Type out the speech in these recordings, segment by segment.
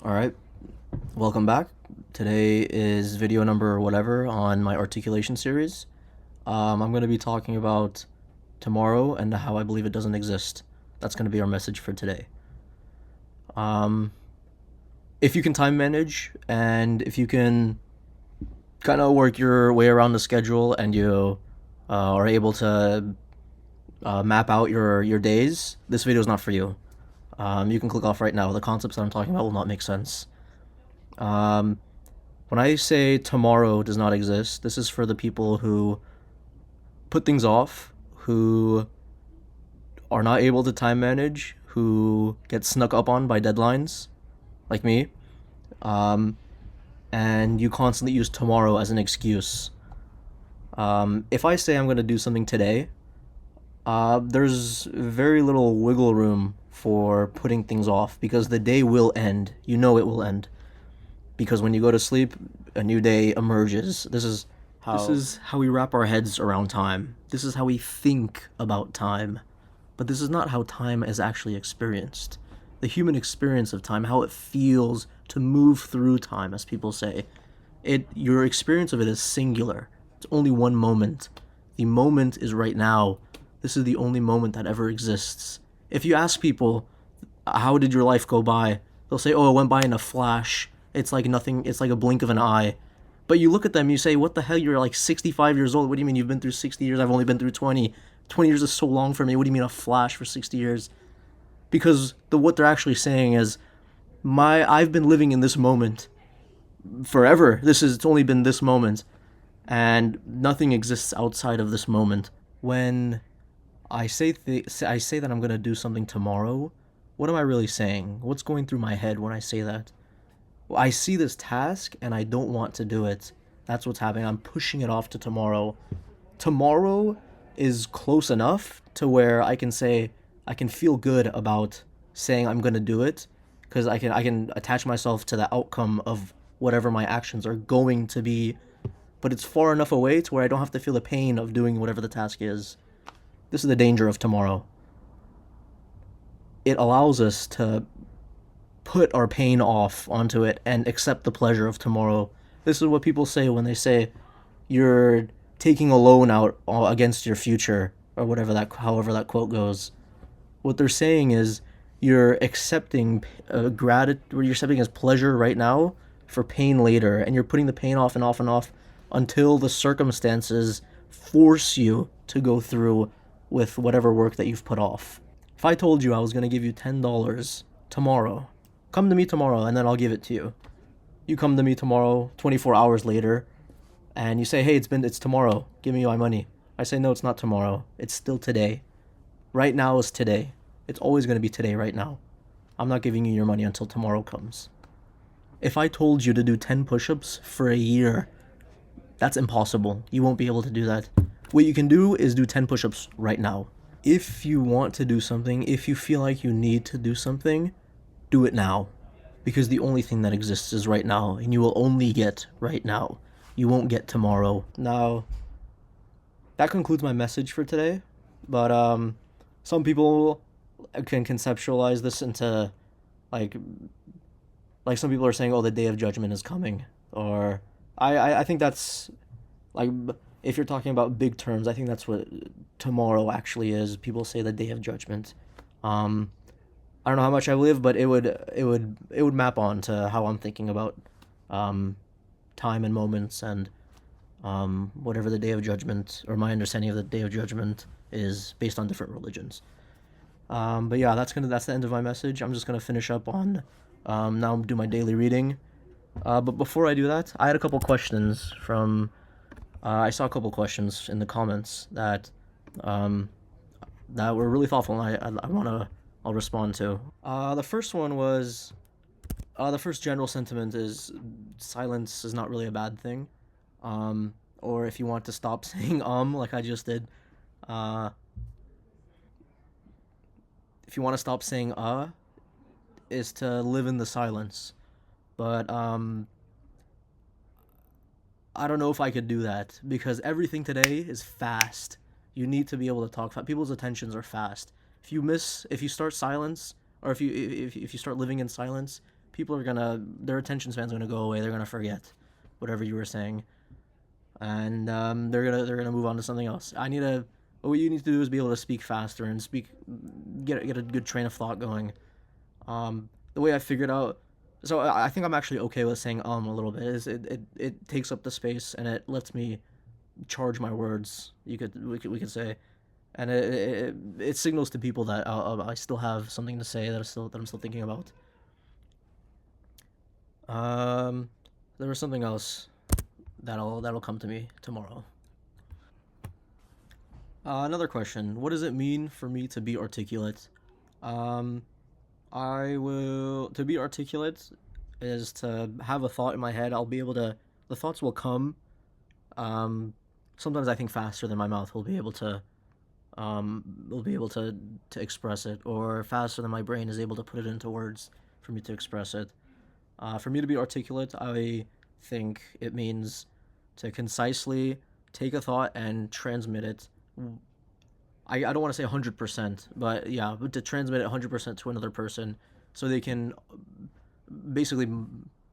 Alright, welcome back. Today is video number whatever on my articulation series. I'm going to be talking about tomorrow and how I believe it doesn't exist. That's going to be our message for today. Um, if you can time manage and if you can kind of work your way around the schedule and you are able to map out your days, this video is not for you. You can click off right now. The concepts that I'm talking about will not make sense. Um, when I say tomorrow does not exist, this is for the people who put things off, who are not able to time manage, who get snuck up on by deadlines, like me, um, and you constantly use tomorrow as an excuse. If I say I'm going to do something today, there's very little wiggle room for putting things off because the day will end. You know it will end. Because when you go to sleep, a new day emerges. This is how we wrap our heads around time. This is how we think about time. But this is not how time is actually experienced. The human experience of time, how it feels to move through time, as people say. Your experience of it is singular. It's only one moment. The moment is right now. This is the only moment that ever exists. If you ask people, how did your life go by? They'll say, oh, it went by in a flash. It's like nothing, it's like a blink of an eye. But you look at them, you say, what the hell, you're like 65 years old. What do you mean you've been through 60 years? I've only been through 20. 20 years is so long for me. What do you mean a flash for 60 years? Because what they're actually saying is, I've been living in this moment forever. It's only been this moment. And nothing exists outside of this moment. When I say that I'm gonna do something tomorrow, what am I really saying? What's going through my head when I say that? Well, I see this task and I don't want to do it. That's what's happening. I'm pushing it off to tomorrow. Tomorrow is close enough to where I can feel good about saying I'm gonna do it because I can attach myself to the outcome of whatever my actions are going to be, but it's far enough away to where I don't have to feel the pain of doing whatever the task is. This is the danger of tomorrow. It allows us to put our pain off onto it and accept the pleasure of tomorrow. This is what people say when they say you're taking a loan out against your future or however that quote goes. What they're saying is you're accepting you're accepting as pleasure right now for pain later, and you're putting the pain off and off and off until the circumstances force you to go through with whatever work that you've put off. If I told you I was going to give you $10 tomorrow, come to me tomorrow and then I'll give it to you. You come to me tomorrow, 24 hours later, and you say, hey, it's tomorrow. Give me my money. I say, no, it's not tomorrow. It's still today. Right now is today. It's always going to be today right now. I'm not giving you your money until tomorrow comes. If I told you to do 10 push-ups for a year, that's impossible. You won't be able to do that. What you can do is do 10 push-ups right now. If you want to do something, if you feel like you need to do something, do it now. Because the only thing that exists is right now, and you will only get right now. You won't get tomorrow. Now, that concludes my message for today. But some people can conceptualize this into like some people are saying, oh, the day of judgment is coming, or I think that's like, if you're talking about big terms, I think that's what tomorrow actually is. People say the day of judgment. I don't know how much I live, but it would map on to how I'm thinking about time and moments and whatever the day of judgment, or my understanding of the day of judgment is based on different religions. But yeah, that's the end of my message. I'm just gonna finish up on now do my daily reading. But before I do that, I had a couple questions from. I saw a couple questions in the comments um, that were really thoughtful, and I'll respond to. The first one was the first general sentiment is silence is not really a bad thing, or if you want to stop saying like I just did, uh, if you want to stop saying is to live in the silence, but I don't know if I could do that because everything today is fast. You need to be able to talk fast. People's attentions are fast. If you start silence, or if you start living in silence, people are gonna, their attention span's gonna go away. They're gonna forget whatever you were saying, and they're gonna move on to something else. What you need to do is be able to speak faster and get a good train of thought going. The way I figured out, so I think I'm actually okay with saying a little bit. Is it takes up the space and it lets me charge my words. We could say, and it signals to people that I still have something to say that I'm still thinking about. Um, there was something else that'll come to me tomorrow. Another question: what does it mean for me to be articulate? Um, I will to be articulate is to have a thought in my head. I'll be able to the thoughts will come. Um, Sometimes I think faster than my mouth will be able to express it, or faster than my brain is able to put it into words for me to express it. For me to be articulate, I think it means to concisely take a thought and transmit it. I don't want to say 100%, but yeah, but to transmit it 100% to another person so they can basically,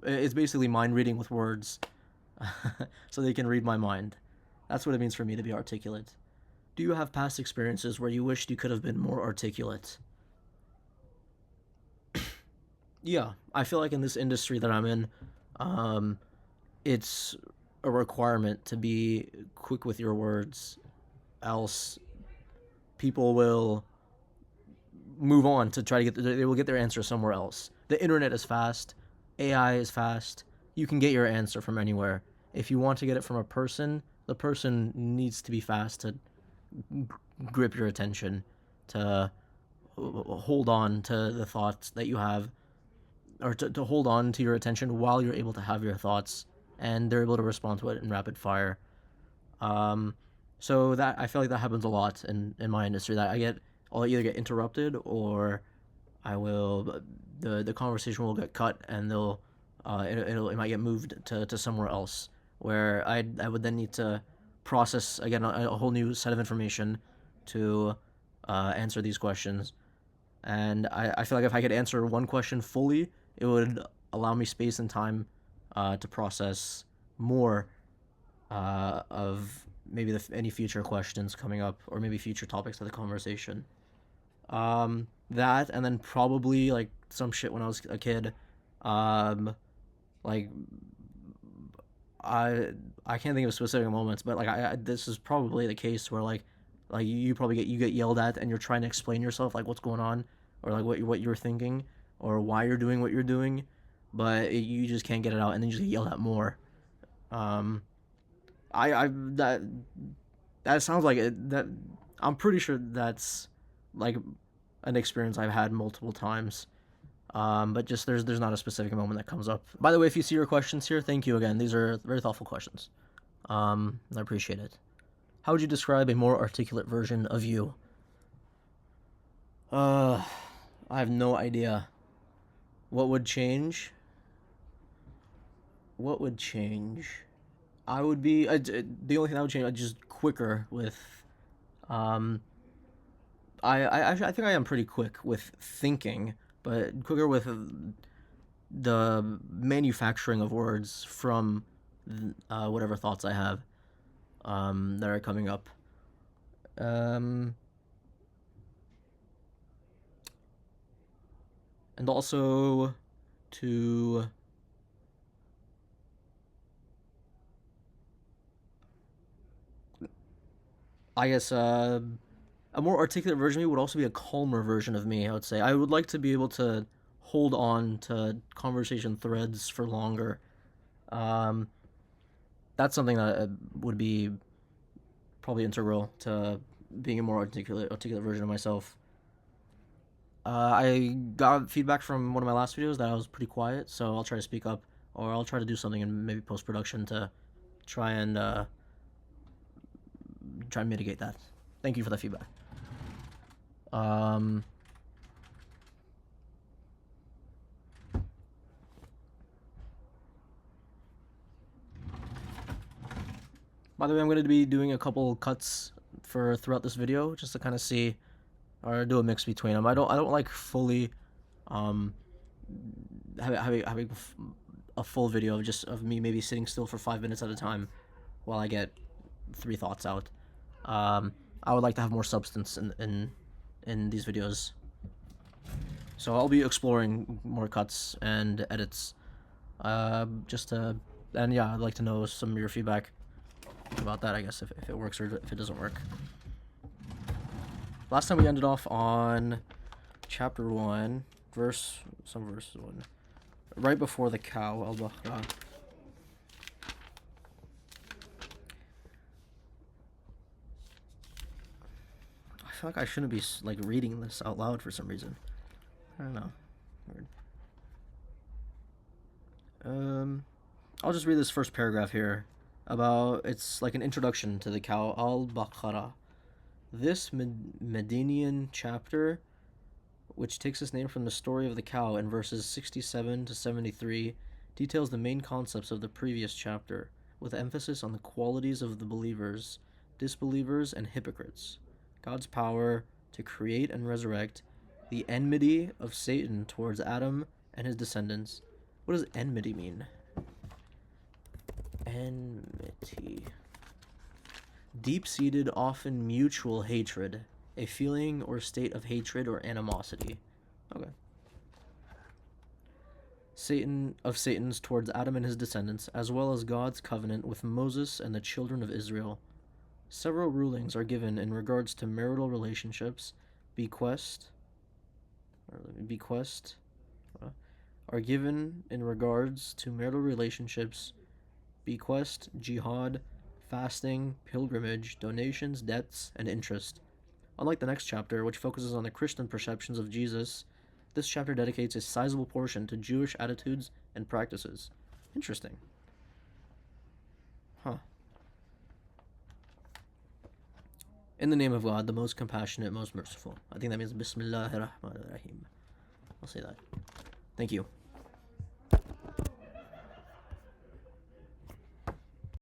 it's basically mind reading with words, so they can read my mind. That's what it means for me to be articulate. Do you have past experiences where you wished you could have been more articulate? Yeah, I feel like in this industry that I'm in, um, it's a requirement to be quick with your words, else people will move on to try to they will get their answer somewhere else. The internet is fast, AI is fast. You can get your answer from anywhere. If you want to get it from a person, the person needs to be fast to grip your attention, to hold on to the thoughts that you have, or to hold on to your attention while you're able to have your thoughts, and they're able to respond to it in rapid fire. Um, so that I feel like that happens a lot in my industry. That I'll either get interrupted or I will the conversation will get cut and it might get moved to somewhere else where I would then need to process again a whole new set of information to answer these questions. And I feel like if I could answer one question fully, it would allow me space and time to process more of maybe any future questions coming up or maybe future topics of the conversation. That and then probably like some shit when I was a kid. Um, like I I can't think of specific moments, but like this is probably the case where like you probably get yelled at and you're trying to explain yourself like what's going on or like what you're thinking or why you're doing what you're doing, but you just can't get it out and then you just get yelled at more. Um, I that sounds like it, that I'm pretty sure that's like an experience I've had multiple times. But just there's not a specific moment that comes up. By the way, if you see your questions here, thank you again. These are very thoughtful questions. I appreciate it. How would you describe a more articulate version of you? Uh, I have no idea. What would change? What would change? I would be the only thing that would change. Just quicker with. Um, I think I am pretty quick with thinking, but quicker with the manufacturing of words from whatever thoughts I have that are coming up. Um, and also to I guess a more articulate version of me would also be a calmer version of me. I would say I would like to be able to hold on to conversation threads for longer. Um, that's something that would be probably integral to being a more articulate version of myself. I got feedback from one of my last videos that I was pretty quiet, so I'll try to speak up, or I'll try to do something in maybe post production to try and try and mitigate that. Thank you for that feedback. Um, by the way, I'm going to be doing a couple cuts for throughout this video just to kind of see or do a mix between them. I don't like fully um, having a full video of just of me maybe sitting still for 5 minutes at a time while I get 3 thoughts out. I would like to have more substance in these videos. So I'll be exploring more cuts and edits. Just to, and yeah, I'd like to know some of your feedback about that, I guess, if it works or if it doesn't work. Last time we ended off on chapter 1, verse 1, right before the cow, al-Baqarah. I feel like I shouldn't be like reading this out loud for some reason. I don't know. Weird. I'll just read this first paragraph here about, it's like an introduction to the cow, al-Baqarah. This Medinian chapter, which takes its name from the story of the cow in verses 67 to 73, details the main concepts of the previous chapter, with emphasis on the qualities of the believers, disbelievers, and hypocrites, God's power to create and resurrect, the enmity of Satan towards Adam and his descendants. What does enmity mean? Enmity. Deep-seated, often mutual hatred, a feeling or state of hatred or animosity. Okay. Satan's towards Adam and his descendants, as well as God's covenant with Moses and the children of Israel. Several rulings are given in regards to marital relationships, bequest are given in regards to marital relationships, bequest, jihad, fasting, pilgrimage, donations, debts, and interest. Unlike the next chapter, which focuses on the Christian perceptions of Jesus, this chapter dedicates a sizable portion to Jewish attitudes and practices. Interesting. Huh. In the name of God, the most compassionate, most merciful. I think that means Bismillahir Rahmanir Rahim. I'll say that. Thank you.